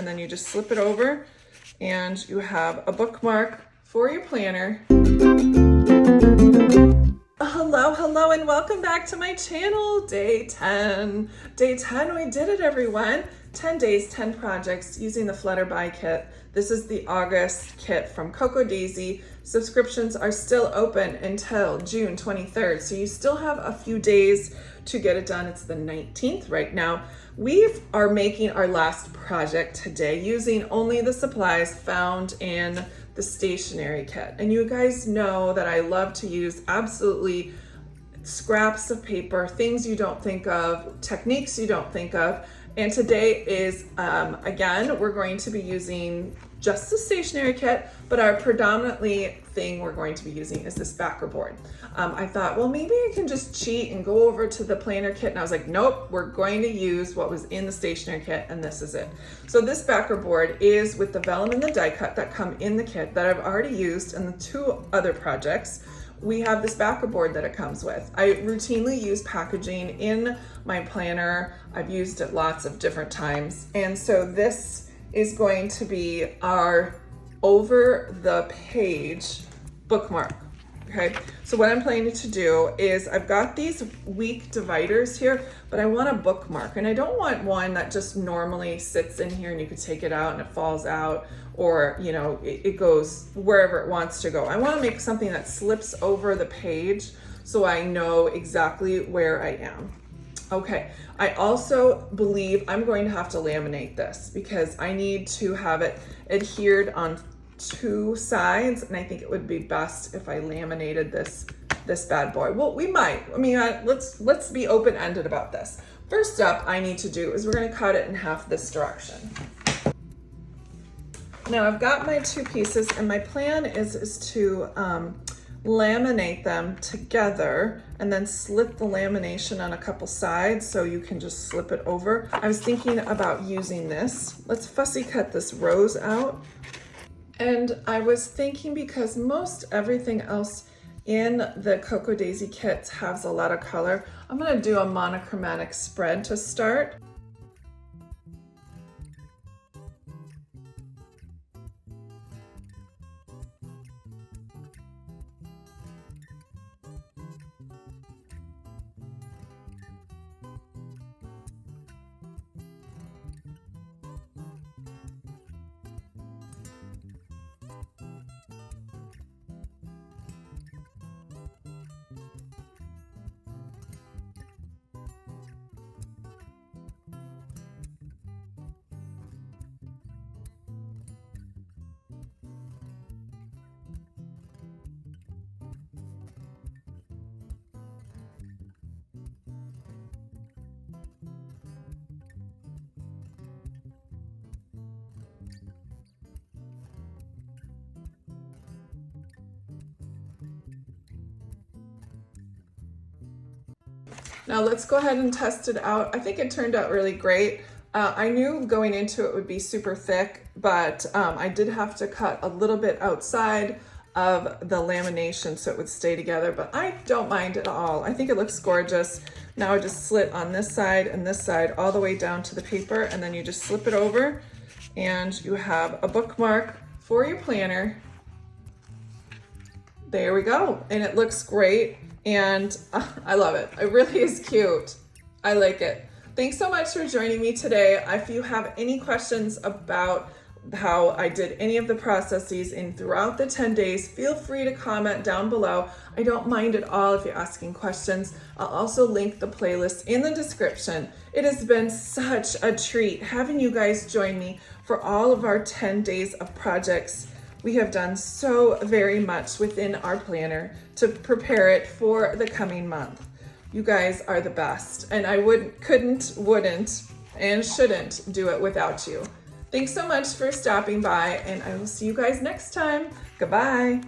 and then you just slip it over and you have a bookmark for your planner. Hello, and welcome back to my channel. Day 10. Day 10, we did it, everyone. 10 days, 10 projects using the Flutterby kit. This is the August kit from KRODesigns. Subscriptions are still open until June 23rd, so you still have a few days to get it done. It's the 19th right now. We are making our last project today using only the supplies found in the stationery kit. And you guys know that I love to use absolutely scraps of paper, things you don't think of, techniques you don't think of. And today is, again, we're going to be using just the stationery kit, but our predominantly thing we're going to be using is this backer board. I thought, well, maybe I can just cheat and go over to the planner kit. And I was like, nope, we're going to use what was in the stationery kit, and this is it. So this backer board is with the vellum and the die cut that come in the kit that I've already used in the 2 other projects. We have this backer board that it comes with. I routinely use packaging in my planner. I've used it lots of different times. And so this is going to be our over the page bookmark. Okay, so what I'm planning to do is I've got these weak dividers here, but I want a bookmark, and I don't want one that just normally sits in here and you can take it out and it falls out, or you know, it goes wherever it wants to go. I want to make something that slips over the page so I know exactly where I am. Okay, I also believe I'm going to have to laminate this because I need to have it adhered on 2 sides, and I think it would be best if I laminated this bad boy. Well, we might. I mean, let's be open-ended about this. First up, I need to do is we're going to cut it in half this direction. Now I've got my 2 pieces, and my plan is to laminate them together and then slip the lamination on a couple sides so you can just slip it over. I was thinking about using this. Let's fussy cut this rose out. And I was thinking, because most everything else in the KRODesigns kits has a lot of color, I'm going to do a monochromatic spread to start. Now let's go ahead and test it out. I think it turned out really great. I knew going into it would be super thick, but I did have to cut a little bit outside of the lamination so it would stay together, but I don't mind at all. I think it looks gorgeous. Now I just slit on this side and this side all the way down to the paper, and then you just slip it over and you have a bookmark for your planner. There we go, and it looks great. And I love it. It really is cute. I like it. Thanks so much for joining me today. If you have any questions about how I did any of the processes in throughout the 10 days, feel free to comment down below. I don't mind at all if you're asking questions. I'll also link the playlist in the description. It has been such a treat having you guys join me for all of our 10 days of projects. We have done so very much within our planner to prepare it for the coming month. You guys are the best, and I couldn't, wouldn't, and shouldn't do it without you. Thanks so much for stopping by, and I will see you guys next time. Goodbye.